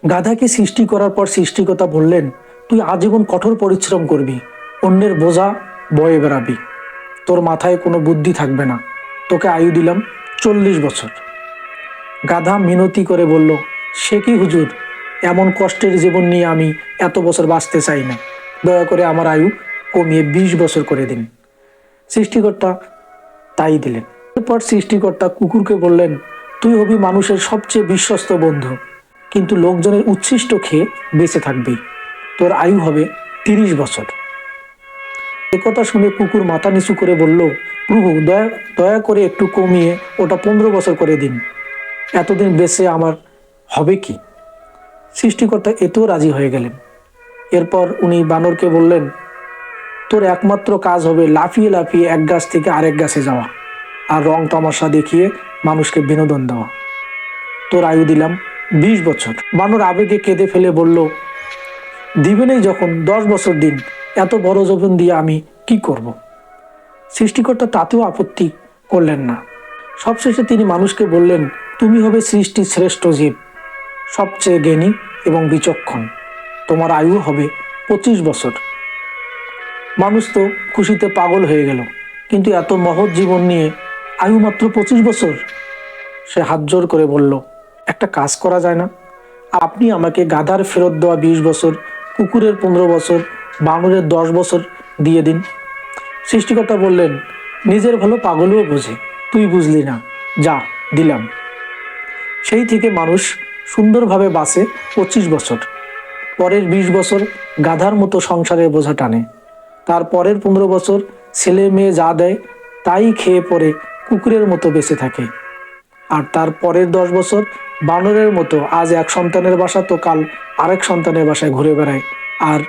গাধাকে সৃষ্টি করার পর সৃষ্টিকর্তা বললেন, তুই আজীবন কঠোর পরিশ্রম করবি, অন্যের বোঝা বয়ে বেড়াবি, তোর মাথায় কোনো বুদ্ধি থাকবে না, তোকে আয়ু দিলাম 40 বছর। গাধা মিনতি করে বলল, সে কি হুজুর, এমন কষ্টের জীবন নিয়ে আমি এত বছর বাঁচতে চাই না, দয়া করে আমার আয়ু কমিয়ে 20 বছর করে দিন। সৃষ্টিকর্তা তাই দিলেন। এরপর সৃষ্টিকর্তা কুকুরকে বললেন, তুই হবি মানুষের সবচেয়ে বিশ্বস্ত বন্ধু, কিন্তু লোকজনের উচ্ছিষ্ট খেয়ে বেঁচে থাকবি, তোর আয়ু হবে 30 বছর। একথা শুনে কুকুর মাথা নিচু করে বলল, প্রভু, দয়া দয়া করে একটু কমিয়ে ওটা 15 বছর করে দিন, এতদিন বেঁচে আমার হবে কি? সৃষ্টিকর্তা এতেও রাজি হয়ে গেলেন। এরপর উনি বানরকে বললেন, তোর একমাত্র কাজ হবে লাফিয়ে লাফিয়ে এক গাছ থেকে আরেক গাছে যাওয়া আর রং তামাশা দেখিয়ে মানুষকে বিনোদন দেওয়া। তোর আয়ু দিলাম 20 বছর। বানর আবেগে কেঁদে ফেলে বলল, দিবেনই যখন 10 বছর দিন, এত বড় জীবন দিয়ে আমি কি করব? সৃষ্টিকর্তা তাতেও আপত্তি করলেন না। সবশেষে তিনি মানুষকে বললেন, তুমি হবে সৃষ্টির শ্রেষ্ঠ জীব, সবচেয়ে জ্ঞানী এবং বিচক্ষণ, তোমার আয়ু হবে 25 বছর। মানুষ তো খুশিতে পাগল হয়ে গেল, কিন্তু এত মহৎ জীবন নিয়ে আয়ু মাত্র 25 বছর। সে হাত জোর করে বলল, একটা কাজ করা যায় না? আপনি আমাকে গাধার ফেরত দেওয়া 20 বছর, কুকুরের 15 বছর, বানরের 10 বছর দিয়ে দিন। সৃষ্টিকর্তা বললেন, নিজের ভালো পাগলও বোঝে, তুই বুঝলি না, যা দিলাম। সেই থেকে মানুষ সুন্দরভাবে বাঁচে 25 বছর। পরের 20 বছর গাধার মতো সংসারের বোঝা টানে, তার পরের 15 বছর ছেলে মেয়ে যা দেয় তাই খেয়ে পরে কুকুরের মতো বেঁচে থাকে, আর তার পরের 10 বছর বানরের মতো আজ এক সন্তানের বাসা তো কাল আরেক সন্তানের বাসায় ঘুরে বেড়ায়, আর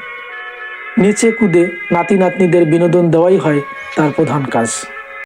নিচে কুদে নাতি নাতনিদের বিনোদন দেওয়াই হয় তার প্রধান কাজ।